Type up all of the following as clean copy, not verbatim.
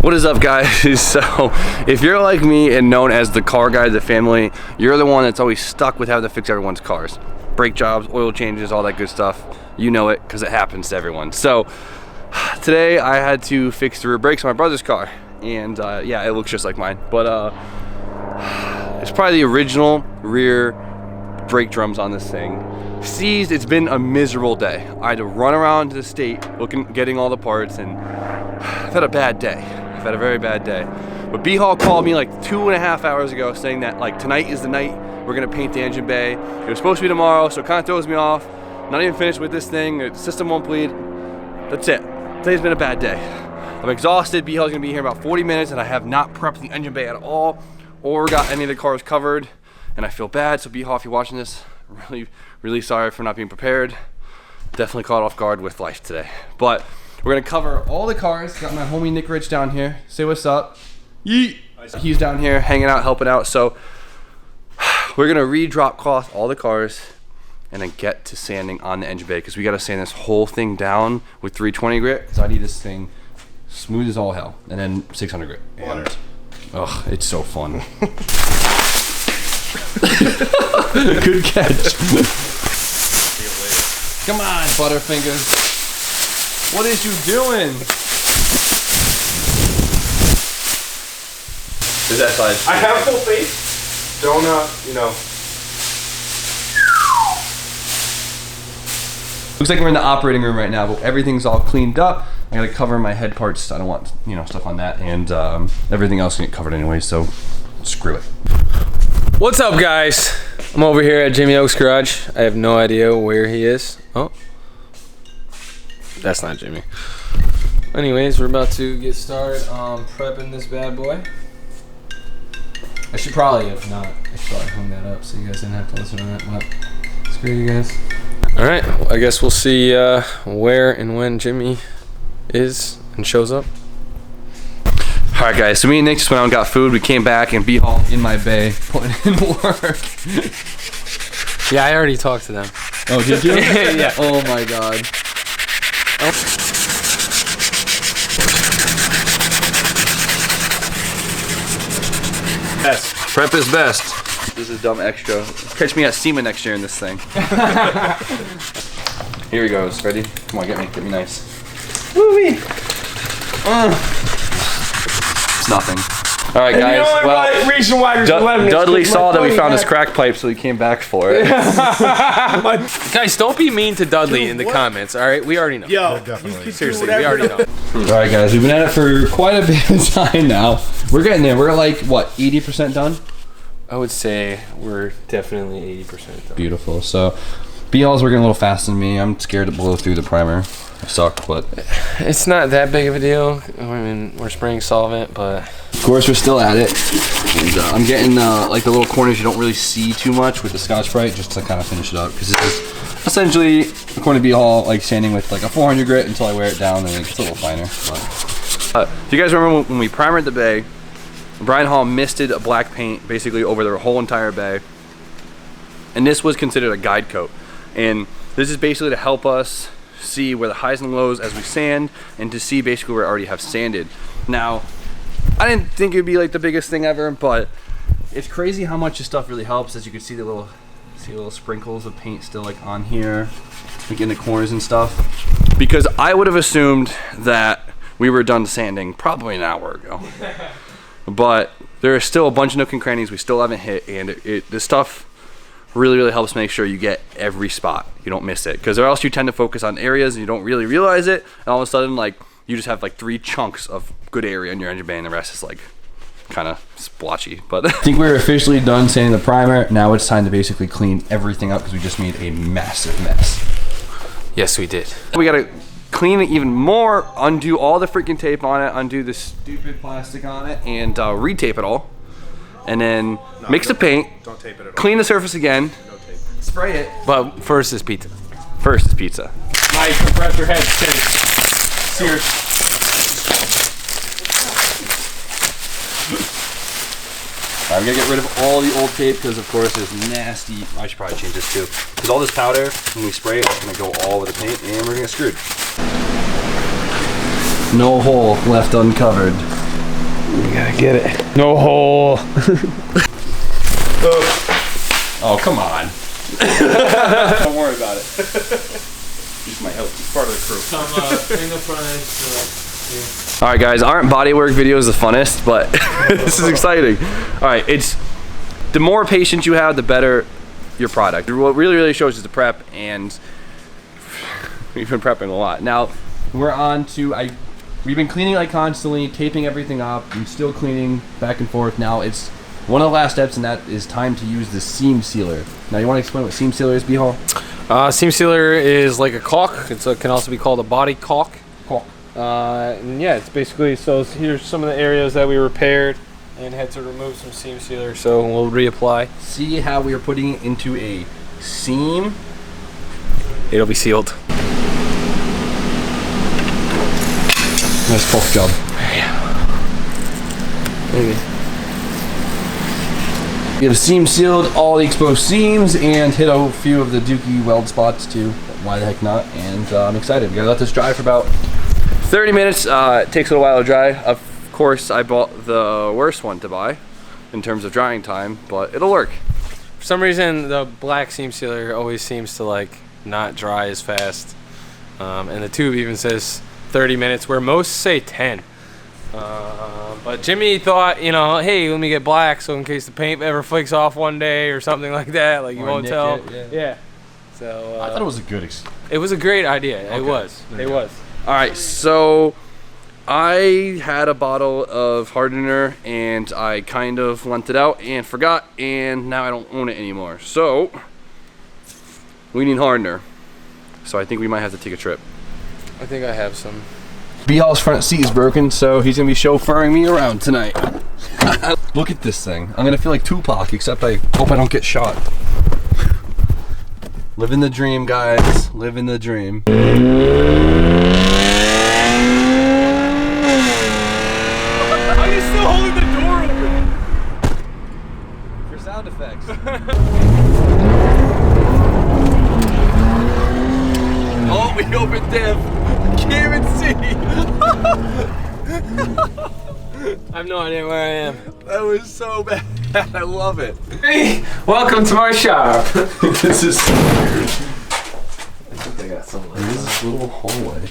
What is up, guys? So if you're like me and known as the car guy of the family, you're the one that's always stuck with having to fix everyone's cars. Brake jobs, oil changes, all that good stuff. You know it because it happens to everyone. So today I had to fix the rear brakes on my brother's car, and yeah, it looks just like mine, but it's probably the original rear brake drums on this thing. Seized. It's been a miserable day. I had to run around to the state getting all the parts, and I've had a bad day. I've had a very bad day. But B-Haul called me like 2.5 hours ago saying that like tonight is the night we're gonna paint the engine bay. It was supposed to be tomorrow, so it kind of throws me off. Not even finished with this thing. The system won't bleed. That's it. Today's been a bad day. I'm exhausted. B-Haul's gonna be here in about 40 minutes, and I have not prepped the engine bay at all or got any of the cars covered, and I feel bad. So B-Haul, if you're watching this, really sorry for not being prepared. Definitely caught off guard with life today. But we're gonna cover all the cars. Got my homie Nick Rich down here. Say what's up. Yeet. He's down here hanging out, helping out. So we're gonna re-drop cloth all the cars and then get to sanding on the engine bay, because we gotta sand this whole thing down with 320 grit. So I need this thing smooth as all hell, and then 600 grit. And, ugh, it's so fun. Good catch. Come on, Butterfingers. What is you doing? Is that side? I have full faith. Don't, you know. Looks like we're in the operating room right now, but everything's all cleaned up. I gotta cover my head parts. I don't want, you know, stuff on that, and everything else can get covered anyway, so screw it. What's up, guys? I'm over here at Jimmy Oak's garage. I have no idea where he is. Oh, that's not Jimmy. Anyways, we're about to get started prepping this bad boy. I should probably, if not, I should probably hung that up so you guys didn't have to listen to that, but screw you guys. All right, well, I guess we'll see where and when Jimmy is and shows up. All right, guys, so me and Nick just went out and got food. We came back, and B-Haul in my bay putting in work. Yeah, I already talked to them. Oh, did you? Yeah. Oh my God. Oh. Best. Prep is best. This is dumb extra. Catch me at SEMA next year in this thing. Here he goes. Ready? Come on, get me nice. Woo-wee. It's nothing. All right, guys. Well, reason why Dudley saw that we found his crack pipe, so he came back for it. Guys, don't be mean to Dudley in the comments, all right? We already know. Yo, definitely. Seriously, we already know. All right, guys. We've been at it for quite a bit of time now. We're getting there. We're like, what, 80% done? I would say we're definitely 80% done. Beautiful. So, B-Hall's working a little faster than me. I'm scared to blow through the primer. I suck, but it's not that big of a deal. I mean, we're spraying solvent, but of course we're still at it. And, I'm getting like the little corners you don't really see too much with the Scotch-Brite, just to kind of finish it up, because this is essentially, according to B-Hall, like sanding with like a 400 grit until I wear it down, and it gets a little finer. But do you guys remember when we primered the bay? Brian Hall misted a black paint basically over the whole entire bay, and this was considered a guide coat, and this is basically to help us see where the highs and lows as we sand, and to see basically where I already have sanded. Now, I didn't think it would be like the biggest thing ever, but it's crazy how much this stuff really helps. As you can see, the little sprinkles of paint still like on here, like in the corners and stuff. Because I would have assumed that we were done sanding probably an hour ago. But there are still a bunch of nook and crannies we still haven't hit, and this stuff really helps make sure you get every spot. You don't miss it, because or else you tend to focus on areas and you don't really realize it, and all of a sudden like you just have like 3 chunks of good area in your engine bay, and the rest is like kind of splotchy. But I think we're officially done sanding the primer. Now it's time to basically clean everything up, because we just made a massive mess. yes, we did. We gotta clean it even more, undo all the freaking tape on it, undo the stupid plastic on it, and retape it all. And then mix the paint, Don't tape it at all. clean the surface again, No tape. spray it. But first is pizza. First is pizza. My compressor head stinks. Sears. I'm gonna get rid of all the old tape, because of course it's nasty. I should probably change this too, because all this powder, when we spray it, it's gonna go all over the paint, and we're gonna get screwed. No hole left uncovered. You gotta get it. No hole. Oh, come on. Don't worry about it. This might help. It's part of the crew. In the front edge. All right, guys. Aren't bodywork videos the funnest? But this is exciting. All right, it's the more patience you have, the better your product. What really shows is the prep, and we've been prepping a lot. Now we're on to we've been cleaning like constantly, taping everything up, and still cleaning back and forth. Now it's one of the last steps, and that is time to use the seam sealer. Now you want to explain what seam sealer is, B-Hall? Seam sealer is like a caulk. It can also be called a body caulk. And yeah, it's basically, so here's some of the areas that we repaired and had to remove some seam sealer, so we'll reapply. See how we are putting it into a seam? It'll be sealed. Nice caulk job. Maybe. We have seam sealed all the exposed seams and hit a few of the dookie weld spots too. Why the heck not? And I'm excited. We gotta let this dry for about 30 minutes. It takes a little while to dry. Of course, I bought the worst one to buy in terms of drying time, but it'll work. For some reason, the black seam sealer always seems to like not dry as fast. And the tube even says 30 minutes, where most say 10. But Jimmy thought, you know, hey, let me get black so in case the paint ever flakes off one day or something like that, like you won't tell. Yeah. So I thought it was a good it was a great idea. Okay. It was. All right, so I had a bottle of hardener and I kind of lent it out and forgot, and now I don't own it anymore. So we need hardener. So I think we might have to take a trip. I think I have some. B-Hall's front seat is broken, so he's gonna be chauffeuring me around tonight. Look at this thing. I'm gonna feel like Tupac, except I hope I don't get shot. Living the dream, guys. Living the dream. Are you still holding the door open? For sound effects. Oh, we opened diff. Can't even see. I have no idea where I am. That was so bad. I love it. Hey, welcome to my shop. This is so weird. I think I got some of There's this little hallway.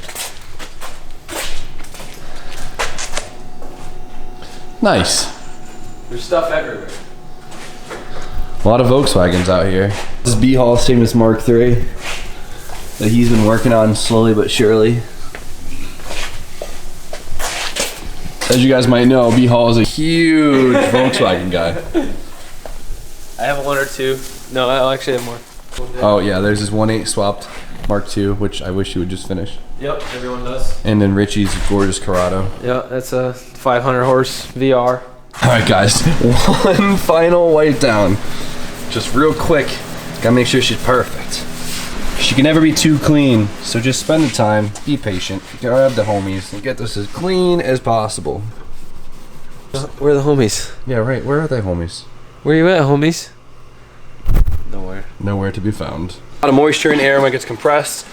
Nice. There's stuff everywhere. A lot of Volkswagens out here. This is B-Hall's famous Mark III that he's been working on slowly but surely. As you guys might know, B-Hall is a huge Volkswagen guy. I have one or two. No, I actually have more. Oh yeah, there's this 1.8 swapped Mark II, which I wish you would just finish. Yep, everyone does. And then Richie's gorgeous Corrado. Yeah, that's a 500 horse VR. Alright guys, one final wipe down. Just real quick, gotta make sure she's perfect. She can never be too clean, so just spend the time, be patient, grab the homies, and get this as clean as possible. Where are the homies? Yeah, right, where are they homies? Where you at, homies? Nowhere. Nowhere to be found. A lot of moisture in air when it gets compressed.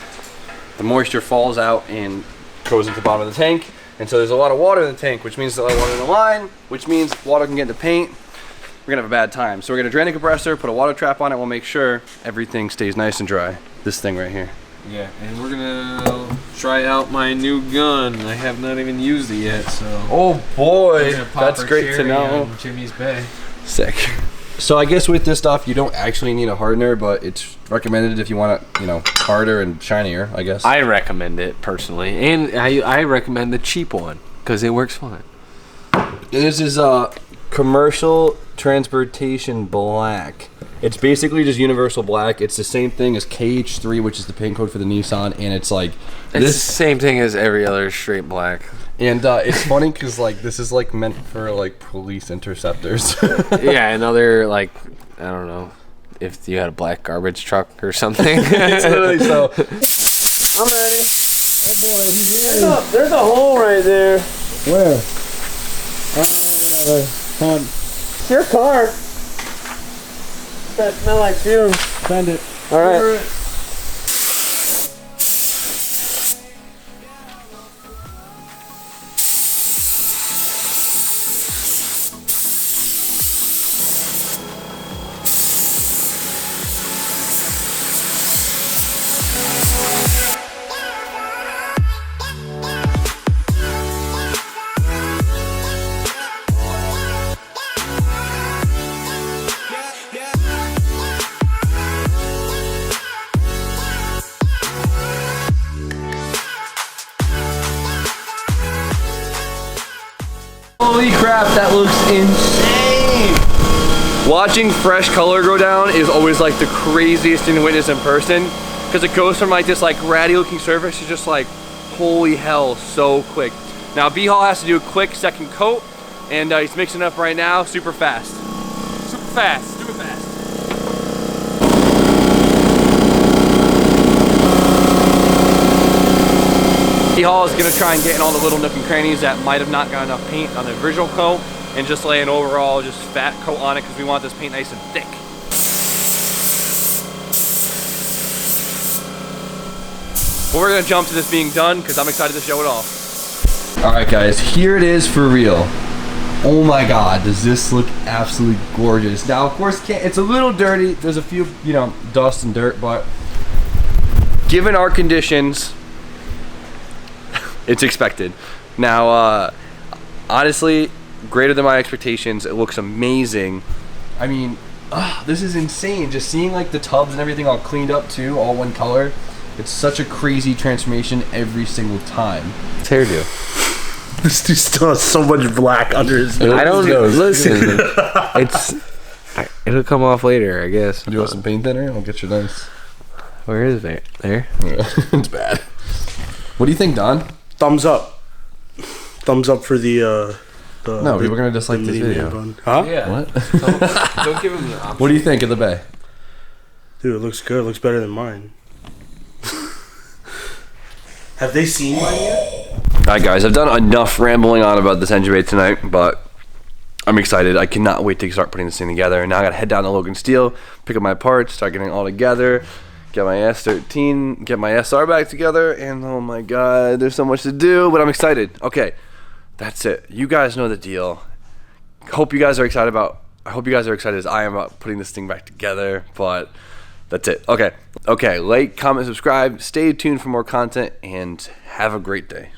The moisture falls out and goes into the bottom of the tank. And so there's a lot of water in the tank, which means there's a lot of water in the line, which means water can get into paint. We're gonna have a bad time. So we're gonna drain the compressor, put a water trap on it, we'll make sure everything stays nice and dry. This thing right here. Yeah, and we're gonna try out my new gun. I have not even used it yet, so. Oh boy, that's great to know. Jimmy's Bay. Sick. So I guess with this stuff, you don't actually need a hardener, but it's recommended if you want it, you know, harder and shinier, I guess. I recommend it personally, and I recommend the cheap one because it works fine. This is commercial transportation black. It's basically just universal black. It's the same thing as KH3, which is the paint code for the Nissan, and it's like It's the same thing as every other straight black. And it's funny because like this is like meant for like police interceptors. Yeah, another like, I don't know, if you had a black garbage truck or something. It's literally so. I'm ready. Oh boy. There's a hole right there. Where? Whatever. Come on. It's your car. That smell like fumes. Send it. All right. Holy crap, that looks insane. Watching fresh color go down is always like the craziest thing to witness in person, because it goes from like this like ratty looking surface to just like, holy hell, so quick. Now B-Hall has to do a quick second coat, and he's mixing up right now super fast. Super fast, do it fast. B-Hall is gonna try and get in all the little nook and crannies that might have not got enough paint on the original coat, and just lay an overall just fat coat on it, because we want this paint nice and thick. But we're gonna jump to this being done, because I'm excited to show it off. All right guys, here it is for real. Oh my God, does this look absolutely gorgeous. Now of course, it's a little dirty. There's a few, you know, dust and dirt, but given our conditions, it's expected. Now, honestly, greater than my expectations. It looks amazing. I mean, this is insane. Just seeing like the tubs and everything all cleaned up too, all one color. It's such a crazy transformation every single time. It's hairdo. This dude still has so much black under his nose. I don't know. Listen, it'll come off later, I guess. Do you want some paint thinner? I'll get you nice. Where is it? There? It's bad. What do you think, Don? Thumbs up. Thumbs up for the No, people are gonna dislike this video. Huh? Yeah. What? Don't give him the option. What do you think of the bay? Dude, it looks good. It looks better than mine. Have they seen mine yet? Alright guys, I've done enough rambling on about this engine bay tonight, but I'm excited. I cannot wait to start putting this thing together. Now I gotta head down to Logan Steel, pick up my parts, start getting it all together, get my S13, get my SR back together, and oh my God, there's so much to do, but I'm excited. Okay, that's it. You guys know the deal. I hope you guys are excited as I am about putting this thing back together, but that's it. Okay, like, comment, subscribe, stay tuned for more content, and have a great day.